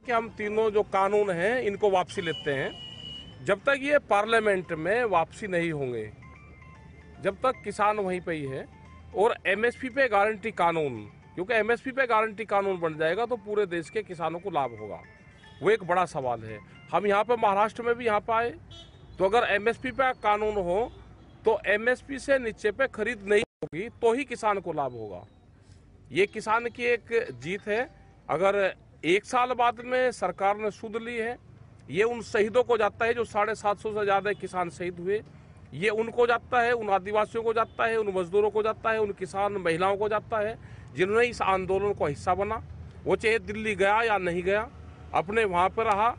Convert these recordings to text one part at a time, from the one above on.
कि हम तीनों जो कानून हैं इनको वापसी लेते हैं। जब तक ये पार्लियामेंट में वापसी नहीं होंगे, जब तक किसान वहीं पे ही है। और एमएसपी पे गारंटी कानून, क्योंकि एमएसपी पे गारंटी कानून बन जाएगा तो पूरे देश के किसानों को लाभ होगा। वो एक बड़ा सवाल है। हम यहाँ पे महाराष्ट्र में भी यहाँ पे आए तो अगर एमएसपी पे कानून हो तो एमएसपी से नीचे पे खरीद नहीं होगी तो ही किसान को लाभ होगा। ये किसान की एक जीत है। अगर 1 साल बाद में सरकार ने सुध ली है, ये उन शहीदों को जाता है जो 750 से ज़्यादा किसान शहीद हुए। ये उनको जाता है, उन आदिवासियों को जाता है, उन मजदूरों को जाता है, उन किसान महिलाओं को जाता है जिन्होंने इस आंदोलन को हिस्सा बना। वो चाहे दिल्ली गया या नहीं गया, अपने वहाँ पर रहा,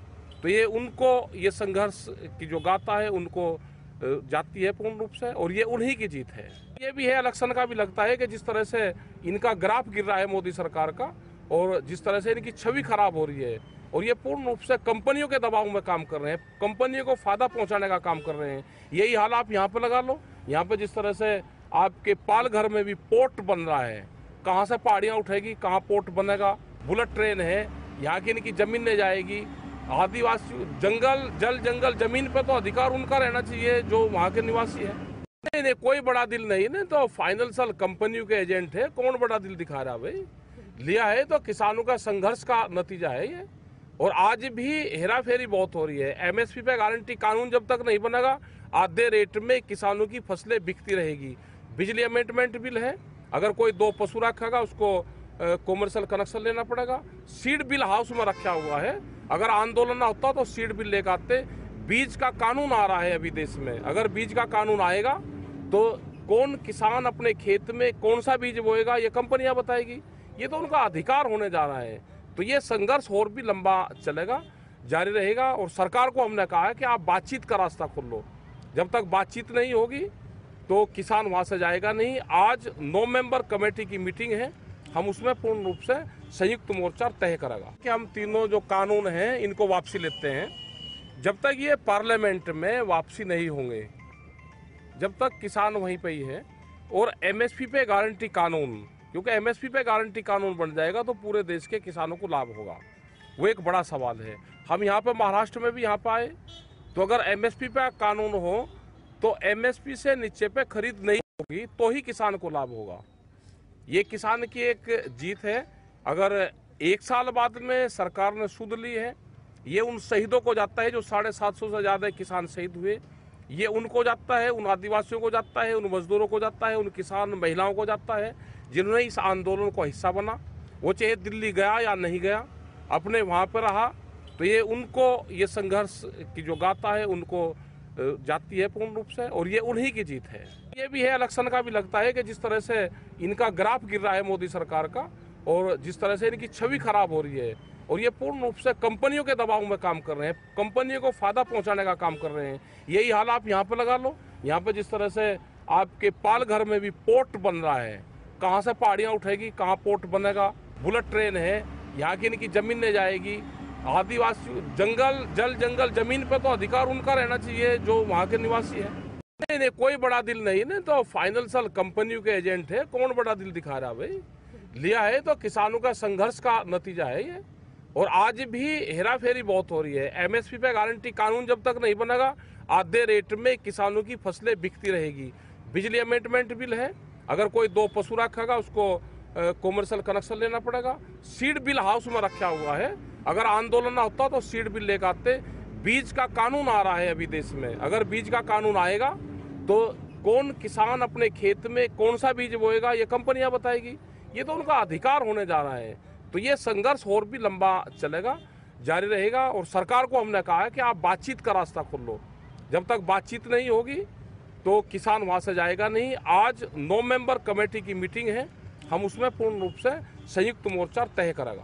तो ये उनको ये संघर्ष की जो गाथा है उनको जाती है पूर्ण रूप से, और ये उन्हीं की जीत है। ये भी है, इलेक्शन का भी लगता है कि जिस तरह से इनका ग्राफ गिर रहा है मोदी सरकार का, और जिस तरह से इनकी छवि खराब हो रही है, और ये पूर्ण रूप से कंपनियों के दबाव में काम कर रहे हैं, कंपनियों को फायदा पहुंचाने का काम कर रहे हैं। यही हाल आप यहाँ पे लगा लो। यहाँ पे जिस तरह से आपके पालघर में भी पोर्ट बन रहा है, कहाँ से पहाड़ियाँ उठेगी, कहाँ पोर्ट बनेगा, बुलेट ट्रेन है, यहाँ की इनकी जमीन नहीं जाएगी। आदिवासी जंगल, जल जंगल, जमीन पे तो अधिकार उनका रहना चाहिए जो वहाँ के निवासी है। नहीं नहीं, कोई बड़ा दिल नहीं, नहीं तो फाइनेंशियल कंपनियों के एजेंट है, कौन बड़ा दिल दिखा रहा है भाई। लिया है तो किसानों का संघर्ष का नतीजा है ये। और आज भी हेरा फेरी बहुत हो रही है। एमएसपी पे गारंटी कानून जब तक नहीं बनेगा, आधे रेट में किसानों की फसलें बिकती रहेगी। बिजली अमेंडमेंट बिल है, अगर कोई 2 पशु रखेगा उसको कॉमर्शियल कनेक्शन लेना पड़ेगा। सीड बिल हाउस में रखा हुआ है, अगर आंदोलन ना होता तो सीड बिल लेकर आते। बीज का कानून आ रहा है अभी देश में, अगर बीज का कानून आएगा तो कौन किसान अपने खेत में कौन सा बीज बोएगा ये कंपनियां बताएगी। ये तो उनका अधिकार होने जा रहा है। तो ये संघर्ष और भी लंबा चलेगा, जारी रहेगा। और सरकार को हमने कहा है कि आप बातचीत का रास्ता खोल लो। जब तक बातचीत नहीं होगी तो किसान वहां से जाएगा नहीं। आज 9 मेंबर कमेटी की मीटिंग है, हम उसमें पूर्ण रूप से संयुक्त मोर्चा तय करेगा कि हम तीनों जो कानून हैं इनको वापसी लेते हैं। जब तक ये पार्लियामेंट में वापसी नहीं होंगे, जब तक किसान वहीं पे ही है। और एमएसपी पे गारंटी कानून, क्योंकि एमएसपी पे गारंटी कानून बन जाएगा तो पूरे देश के किसानों को लाभ होगा। वो एक बड़ा सवाल है। हम यहाँ पे महाराष्ट्र में भी यहाँ पे आए तो अगर एमएसपी पे कानून हो तो एमएसपी से नीचे पे खरीद नहीं होगी तो ही किसान को लाभ होगा। ये किसान की एक जीत है। अगर 1 साल बाद में सरकार ने सुध ली है, ये उन शहीदों को जाता है जो 750 से ज़्यादा किसान शहीद हुए। ये उनको जाता है, उन आदिवासियों को जाता है, उन मजदूरों को जाता है, उन किसान महिलाओं को जाता है जिन्होंने इस आंदोलन को हिस्सा बना। वो चाहे दिल्ली गया या नहीं गया, अपने वहाँ पर रहा, तो ये उनको ये संघर्ष की जो गाथा है उनको जाती है पूर्ण रूप से, और ये उन्हीं की जीत है। ये भी है, इलेक्शन का भी लगता है कि जिस तरह से इनका ग्राफ गिर रहा है मोदी सरकार का, और जिस तरह से इनकी छवि खराब हो रही है, और ये पूर्ण रूप से कंपनियों के दबाव में काम कर रहे हैं, कंपनियों को फायदा पहुंचाने का काम कर रहे हैं। यही हाल आप यहाँ पे लगा लो। यहाँ पे जिस तरह से आपके पालघर में भी पोर्ट बन रहा है, कहाँ से पहाड़ियाँ उठेगी, कहाँ पोर्ट बनेगा, बुलेट ट्रेन है, यहाँ की इनकी जमीन नहीं जाएगी। आदिवासी जंगल, जल जंगल, जमीन पे तो अधिकार उनका रहना चाहिए जो वहाँ के निवासी है। नहीं नहीं, कोई बड़ा दिल नहीं, नहीं तो फाइनेंशियल कंपनियों के एजेंट है, कौन बड़ा दिल दिखा रहा है भाई। लिया है तो किसानों का संघर्ष का नतीजा है ये। और आज भी हेरा फेरी बहुत हो रही है। एमएसपी पे गारंटी कानून जब तक नहीं बनेगा, आधे रेट में किसानों की फसलें बिकती रहेगी। बिजली अमेंडमेंट बिल है, अगर कोई 2 पशु रखेगा उसको कॉमर्शियल कनेक्शन लेना पड़ेगा। सीड बिल हाउस में रखा हुआ है, अगर आंदोलन ना होता तो सीड बिल लेकर आते। बीज का कानून आ रहा है अभी देश में, अगर बीज का कानून आएगा तो कौन किसान अपने खेत में कौन सा बीज बोएगा ये कंपनियां बताएगी। ये तो उनका अधिकार होने जा रहा है। तो ये संघर्ष और भी लंबा चलेगा, जारी रहेगा। और सरकार को हमने कहा है कि आप बातचीत का रास्ता खोल लो। जब तक बातचीत नहीं होगी तो किसान वहां से जाएगा नहीं। आज 9 मेंबर कमेटी की मीटिंग है, हम उसमें पूर्ण रूप से संयुक्त मोर्चा तय करेगा।